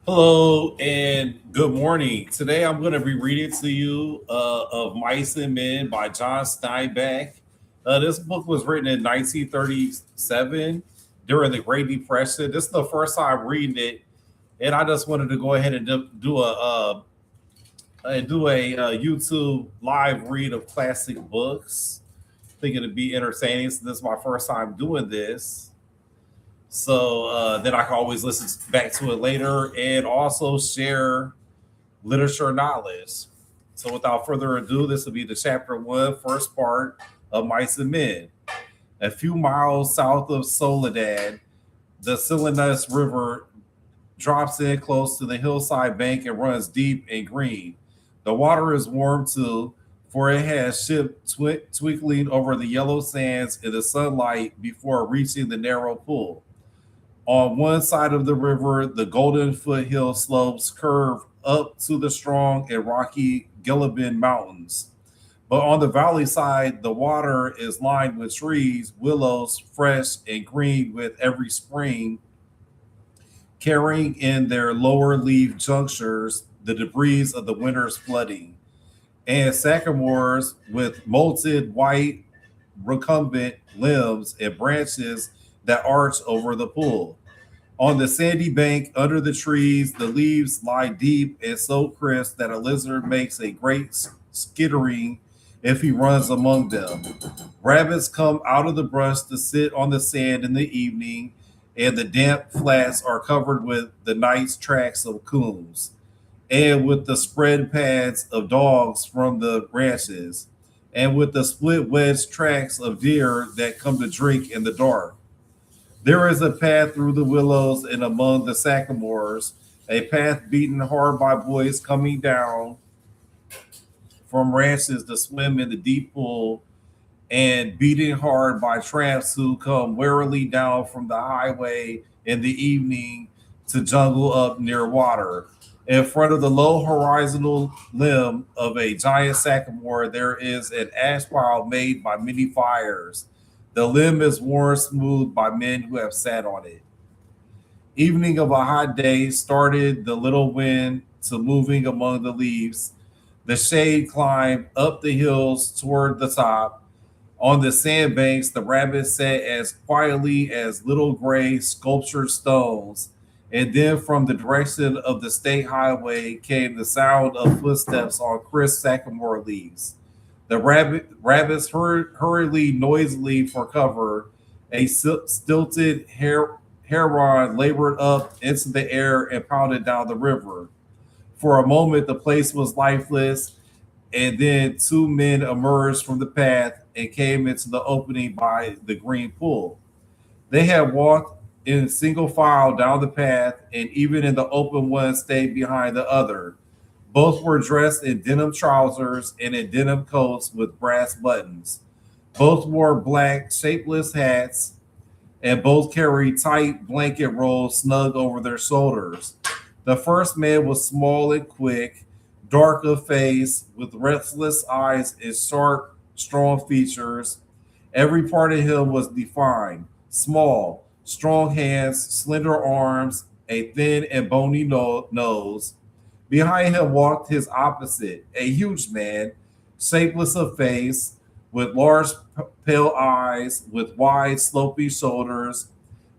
Hello and good morning. Today I'm going to be reading to you of Mice and Men by John Steinbeck. This book was written in 1937 during the Great Depression. This is the first time reading it, and I just wanted to go ahead and do a YouTube live read of classic books. I think it'd be entertaining. So this is my first time doing this. So then I can always listen back to it later and also share literature knowledge. So without further ado, this will be the chapter one, first part of Mice and Men. A few miles south of Soledad, the Salinas River drops in close to the hillside bank and runs deep and green. The water is warm too, for it has ships twinkling over the yellow sands in the sunlight before reaching the narrow pool. On one side of the river, the Golden Foothill slopes curve up to the strong and rocky Gilliban Mountains. But on the valley side, the water is lined with trees, willows, fresh and green with every spring, carrying in their lower leaf junctures the debris of the winter's flooding, and sycamores with molted white recumbent limbs and branches that arch over the pool. On the sandy bank under the trees, the leaves lie deep and so crisp that a lizard makes a great skittering if he runs among them. Rabbits come out of the brush to sit on the sand in the evening, and the damp flats are covered with the nice tracks of coons and with the spread pads of dogs from the branches, and with the split wedge tracks of deer that come to drink in the dark. There is a path through the willows and among the sycamores, a path beaten hard by boys coming down from ranches to swim in the deep pool, and beaten hard by tramps who come warily down from the highway in the evening to jungle up near water. In front of the low horizontal limb of a giant sycamore, there is an ash pile made by many fires. The limb is worn smooth by men who have sat on it. Evening of a hot day started the little wind to moving among the leaves. The shade climbed up the hills toward the top. On the sandbanks, the rabbits sat as quietly as little gray sculptured stones. And then from the direction of the state highway came the sound of footsteps on crisp sycamore leaves. The rabbits hurriedly, noisily for cover. A stilted heron labored up into the air and pounded down the river. For a moment, the place was lifeless, and then two men emerged from the path and came into the opening by the green pool. They had walked in single file down the path, and even in the open one stayed behind the other. Both were dressed in denim trousers and in denim coats with brass buttons. Both wore black, shapeless hats, and both carried tight blanket rolls snug over their shoulders. The first man was small and quick, dark of face, with restless eyes and sharp, strong features. Every part of him was defined: small, strong hands, slender arms, a thin and bony nose. Behind him walked his opposite, a huge man, shapeless of face, with large pale eyes, with wide sloping shoulders,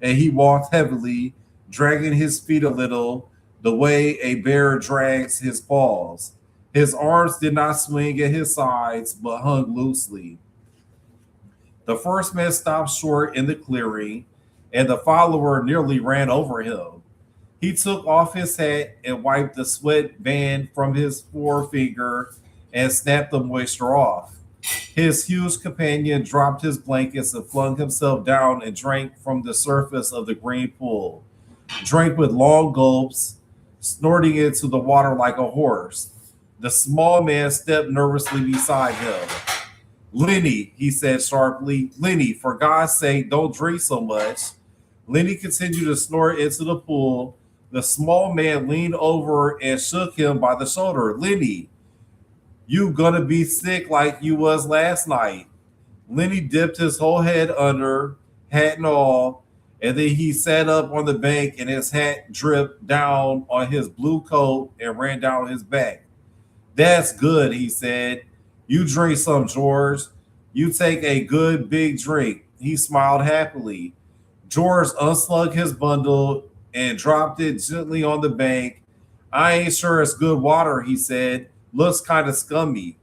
and he walked heavily, dragging his feet a little, the way a bear drags his paws. His arms did not swing at his sides, but hung loosely. The first man stopped short in the clearing, and the follower nearly ran over him. He took off his hat and wiped the sweat band from his forefinger and snapped the moisture off. His huge companion dropped his blankets and flung himself down and drank from the surface of the green pool. Drank with long gulps, snorting into the water like a horse. The small man stepped nervously beside him. Lenny, he said sharply, Lenny, for God's sake, don't drink so much. Lenny continued to snort into the pool. The small man leaned over and shook him by the shoulder. Lenny, you gonna be sick like you was last night. Lenny dipped his whole head under, hat and all, And then he sat up on the bank and his hat dripped down on his blue coat and ran down his back. That's good, he said. You drink some, George. You take a good big drink. He smiled happily. George unslung his bundle and dropped it gently on the bank. I ain't sure it's good water, he said. Looks kind of scummy.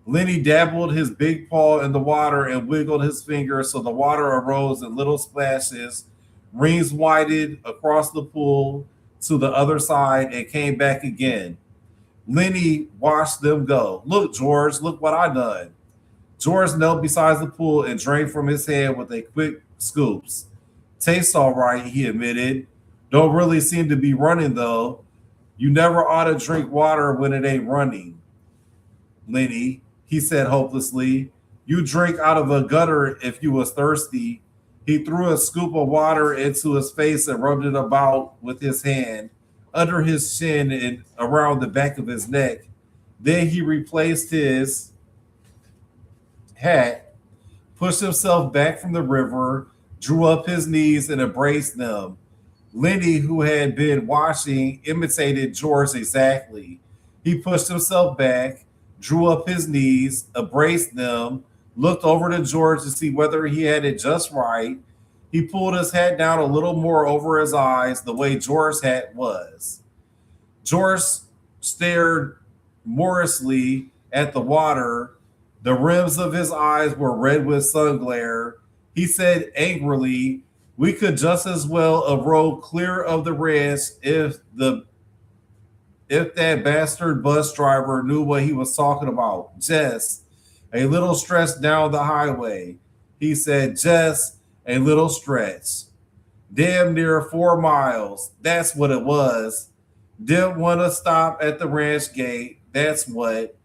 Lenny dabbled his big paw in the water and wiggled his fingers so the water arose in little splashes. Rings widened across the pool to the other side and came back again. Lenny watched them go. Look, George, look what I done. George knelt beside the pool and drank from his hand with a quick scoops. Tastes all right, he admitted. Don't really seem to be running though. You never ought to drink water when it ain't running, Lenny, he said hopelessly. You drink out of a gutter if you was thirsty. He threw a scoop of water into his face and rubbed it about with his hand under his chin and around the back of his neck. Then he replaced his hat, pushed himself back from the river, drew up his knees and embraced them. Lenny, who had been watching, imitated George exactly. He pushed himself back, drew up his knees, embraced them, looked over to George to see whether he had it just right. He pulled his hat down a little more over his eyes, the way George's hat was. George stared morosely at the water. The rims of his eyes were red with sun glare. He said angrily, we could just as well have rowed clear of the ranch if that bastard bus driver knew what he was talking about. Just a little stretch down the highway. He said, just a little stretch. Damn near 4 miles. That's what it was. Didn't want to stop at the ranch gate. That's what.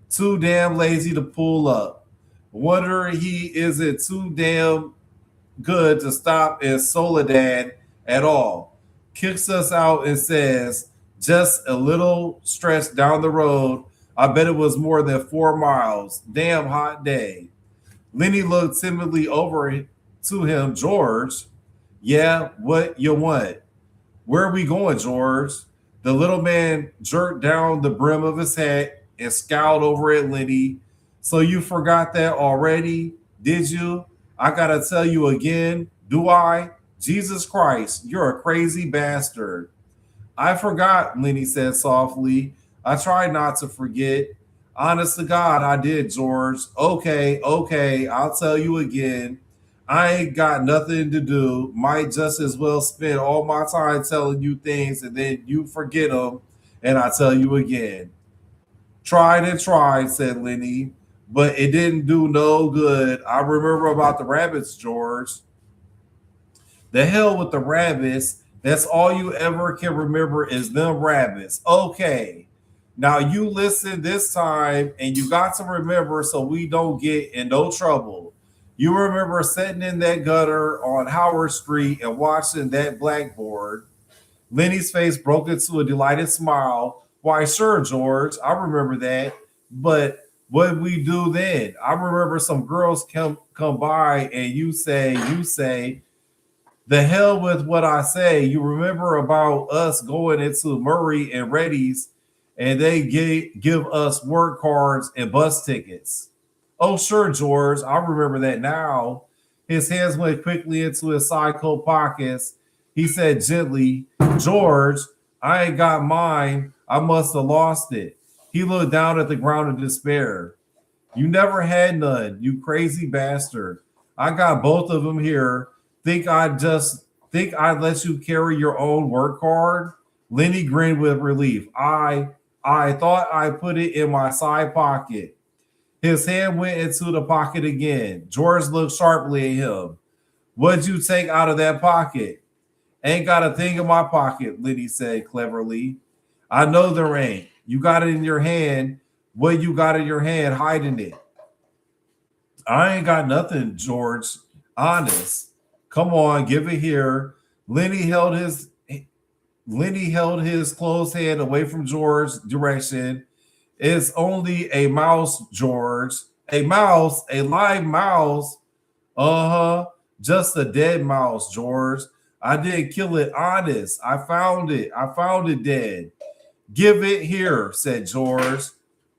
Too damn lazy to pull up. Wonder he isn't too damn good to stop in Soledad at all. Kicks us out and says, just a little stretch down the road. I bet it was more than 4 miles. Damn hot day. Lenny looked timidly over to him. George, yeah, what you want? Where are we going, George? The little man jerked down the brim of his hat and scowled over at Lenny. So you forgot that already, did you? I gotta tell you again, do I? Jesus Christ, you're a crazy bastard. I forgot, Lenny said softly. I tried not to forget. Honest to God, I did, George. Okay, I'll tell you again. I ain't got nothing to do. Might just as well spend all my time telling you things and then you forget them and I tell you again. Tried and tried, said Lenny, but it didn't do no good. I remember about the rabbits, George. The hell with the rabbits. That's all you ever can remember is them rabbits. Okay. Now you listen this time and you got to remember so we don't get in no trouble. You remember sitting in that gutter on Howard Street and watching that blackboard. Lenny's face broke into a delighted smile. Why, sure, George, I remember that. But what did we do then? I remember some girls come by and you say, the hell with what I say. You remember about us going into Murray and Reddy's and they give us work cards and bus tickets. Oh, sure, George. I remember that now. His hands went quickly into his side coat pockets. He said gently, George, I ain't got mine. I must have lost it. He looked down at the ground in despair. You never had none, you crazy bastard. I got both of them here. Think I'd let you carry your own work card? Lenny grinned with relief. I thought I put it in my side pocket. His hand went into the pocket again. George looked sharply at him. What'd you take out of that pocket? Ain't got a thing in my pocket, Lenny said cleverly. I know there ain't. You got it in your hand. What you got in your hand hiding it? I ain't got nothing, George. Honest. Come on, give it here. Lenny held his closed hand away from George's direction. It's only a mouse, George. A mouse, a live mouse. Uh-huh. Just a dead mouse, George. I didn't kill it, honest. I found it. I found it dead. Give it here, said George.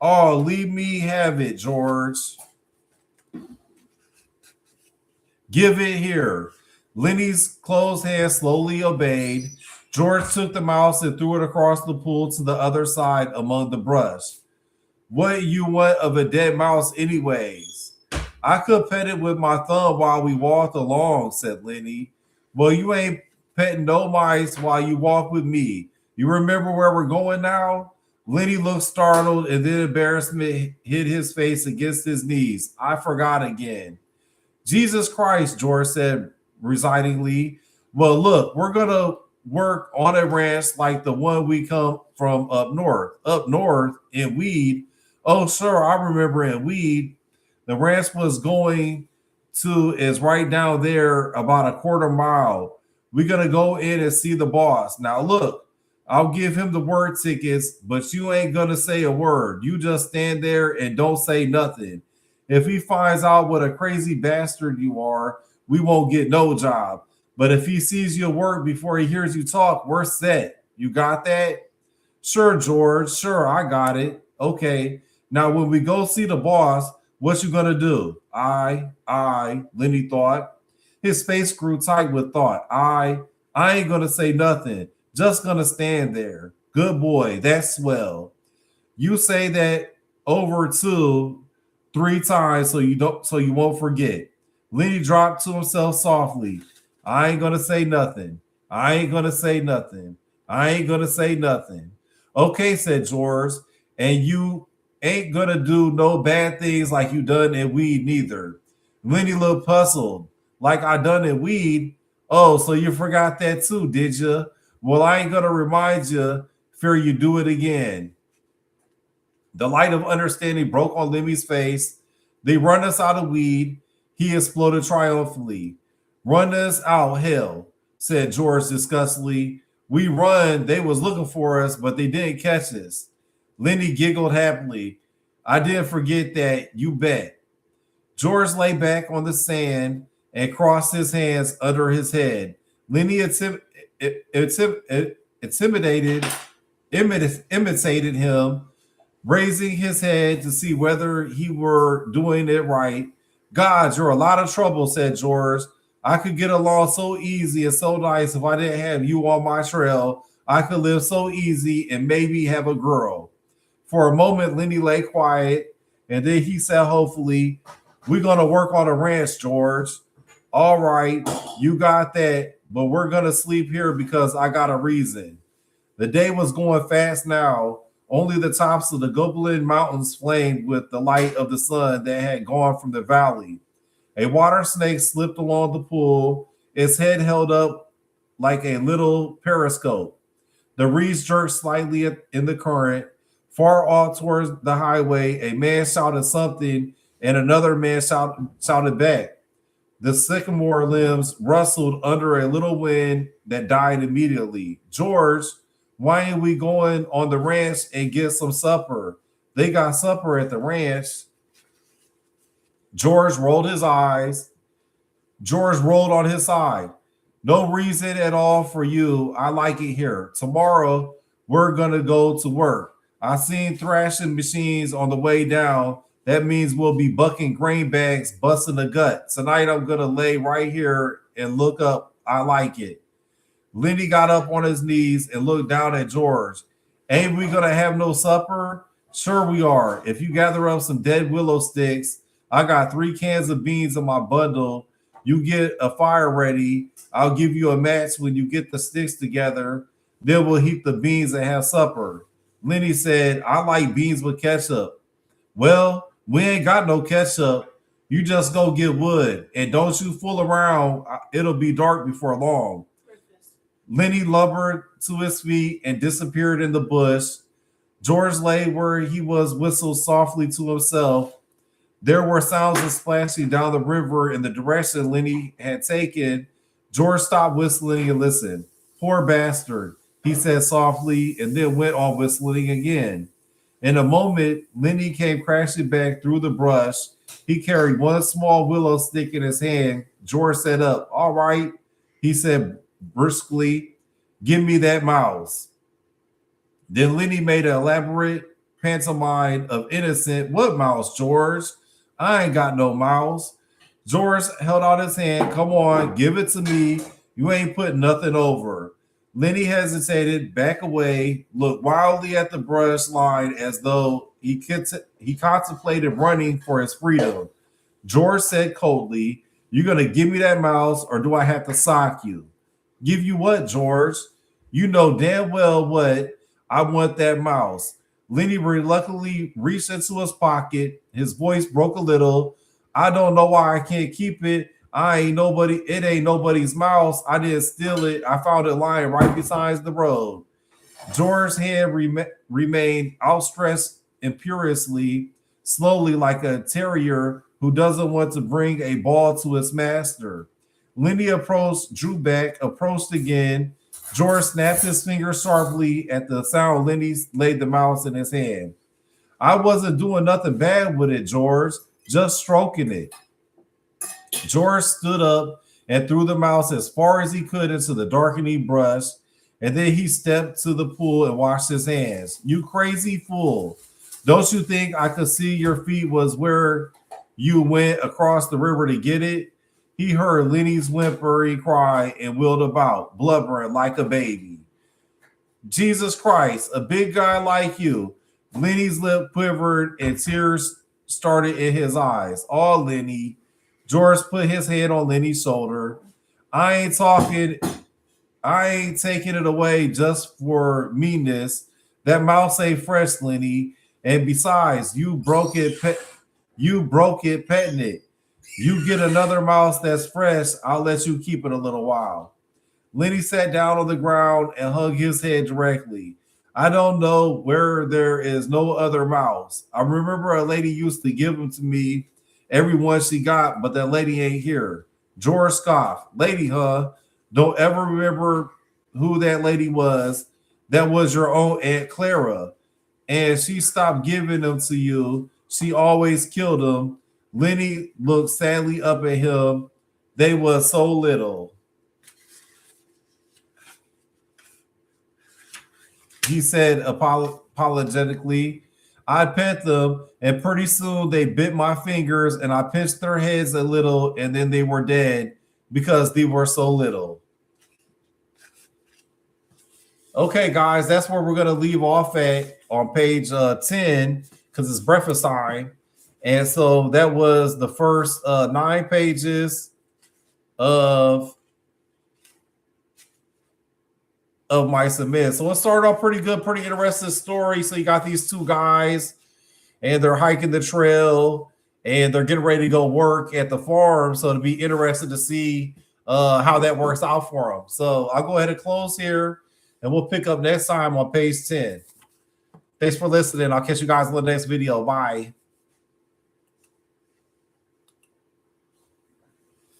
Oh, leave me have it, George. Give it here. Lenny's closed hand slowly obeyed. George took the mouse and threw it across the pool to the other side among the brush. What you want of a dead mouse, anyways? I could pet it with my thumb while we walked along, said Lenny. Well, you ain't petting no mice while you walk with me. You remember where we're going now? Lenny looked startled and then embarrassment hid his face against his knees. I forgot again. Jesus Christ, George said resigningly. Well, look, we're going to work on a ranch like the one we come from up north. Up north in Weed. Oh, sure, I remember in Weed. The ranch was going to is right down there about a quarter mile. We're going to go in and see the boss. Now, look, I'll give him the word tickets, but you ain't going to say a word. You just stand there and don't say nothing. If he finds out what a crazy bastard you are, we won't get no job. But if he sees your work before he hears you talk, we're set. You got that? Sure, George. Sure, I got it. Okay. Now, when we go see the boss, what you gonna do? Lenny thought. His face grew tight with thought. I ain't gonna say nothing. Just gonna stand there. Good boy. That's swell. You say that over 2, 3 times so you won't forget. Lenny dropped to himself softly. I ain't gonna say nothing. I ain't gonna say nothing. I ain't gonna say nothing. Okay, said George, and you ain't gonna do no bad things like you done in Weed neither. Lenny looked puzzled. Like I done in Weed? Oh, so you forgot that too, did you? Well, I ain't gonna remind you. Fear you do it again. The light of understanding broke on Lemmy's face. They run us out of Weed. He exploded triumphantly. Run us out, hell, said George disgustedly. We run, they was looking for us, but they didn't catch us. Lenny giggled happily. I didn't forget that, you bet. George lay back on the sand and crossed his hands under his head. Lenny intimidated, imitated him, raising his head to see whether he were doing it right. God, you're a lot of trouble, said George. I could get along so easy and so nice if I didn't have you on my trail. I could live so easy and maybe have a girl. For a moment, Lenny lay quiet, and then he said hopefully, we're going to work on a ranch, George. All right, you got that, but we're going to sleep here because I got a reason. The day was going fast now. Only the tops of the Goblin Mountains flamed with the light of the sun that had gone from the valley. A water snake slipped along the pool, its head held up like a little periscope. The reeds jerked slightly in the current. Far off towards the highway, a man shouted something, and another man shouted back. The sycamore limbs rustled under a little wind that died immediately. George, why ain't we going on the ranch and get some supper? They got supper at the ranch. George rolled his eyes. George rolled on his side. No reason at all for you. I like it here. Tomorrow, we're going to go to work. I seen thrashing machines on the way down. That means we'll be bucking grain bags, busting the gut. Tonight, I'm going to lay right here and look up. I like it. Lenny got up on his knees and looked down at George. Ain't we going to have no supper? Sure we are. If you gather up some dead willow sticks, I got 3 cans of beans in my bundle. You get a fire ready. I'll give you a match when you get the sticks together. Then we'll heat the beans and have supper. Lenny said, I like beans with ketchup. Well, we ain't got no ketchup. You just go get wood. And don't you fool around. It'll be dark before long. Lenny lumbered to his feet and disappeared in the bush. George lay where he was, whistled softly to himself. There were sounds of splashing down the river in the direction Lenny had taken. George stopped whistling and listened. Poor bastard, he said softly, and then went on whistling again. In a moment, Lenny came crashing back through the brush. He carried one small willow stick in his hand. George sat up. All right, he said briskly, give me that mouse. Then Lenny made an elaborate pantomime of innocent. What mouse, George? I ain't got no mouse. George held out his hand. Come on, give it to me. You ain't put nothing over. Lenny hesitated, back away, looked wildly at the brush line as though he contemplated running for his freedom. George said coldly, "You gonna give me that mouse, or do I have to sock you?" Give you what, George? You know damn well what. I want that mouse. Lenny reluctantly reached into his pocket. His voice broke a little. I don't know why I can't keep it. It ain't nobody's mouse. I didn't steal it. I found it lying right beside the road. George's hand remained outstretched imperiously, slowly like a terrier who doesn't want to bring a ball to its master. Lenny approached, drew back, approached again. George snapped his finger sharply at the sound. Lenny laid the mouse in his hand. I wasn't doing nothing bad with it, George, just stroking it. George stood up and threw the mouse as far as he could into the darkening brush, and then he stepped to the pool and washed his hands. You crazy fool. Don't you think I could see your feet was where you went across the river to get it? He heard Lenny's whimpering cry and wheeled about, blubbering like a baby. Jesus Christ, a big guy like you. Lenny's lip quivered and tears started in his eyes. Oh, Lenny. George put his head on Lenny's shoulder. I ain't taking it away just for meanness. That mouse ain't fresh, Lenny. And besides, you broke it petting it. You get another mouse that's fresh, I'll let you keep it a little while. Lenny sat down on the ground and hung his head directly. I don't know where there is no other mouse. I remember a lady used to give them to me every one she got, but that lady ain't here. George scoffed. Lady, huh? Don't ever remember who that lady was. That was your own Aunt Clara. And she stopped giving them to you. She always killed them. Lenny looked sadly up at him. They was so little. He said apologetically, I pet them, and pretty soon they bit my fingers, and I pinched their heads a little, and then they were dead because they were so little. Okay, guys, that's where we're going to leave off at on page 10 because it's breakfast time. And so that was the first 9 pages of Mice and Men. So it started off pretty good, pretty interesting story. So you got these two guys, and they're hiking the trail, and they're getting ready to go work at the farm. So it'll be interesting to see how that works out for them. So I'll go ahead and close here, and we'll pick up next time on page 10. Thanks for listening. I'll catch you guys in the next video. Bye.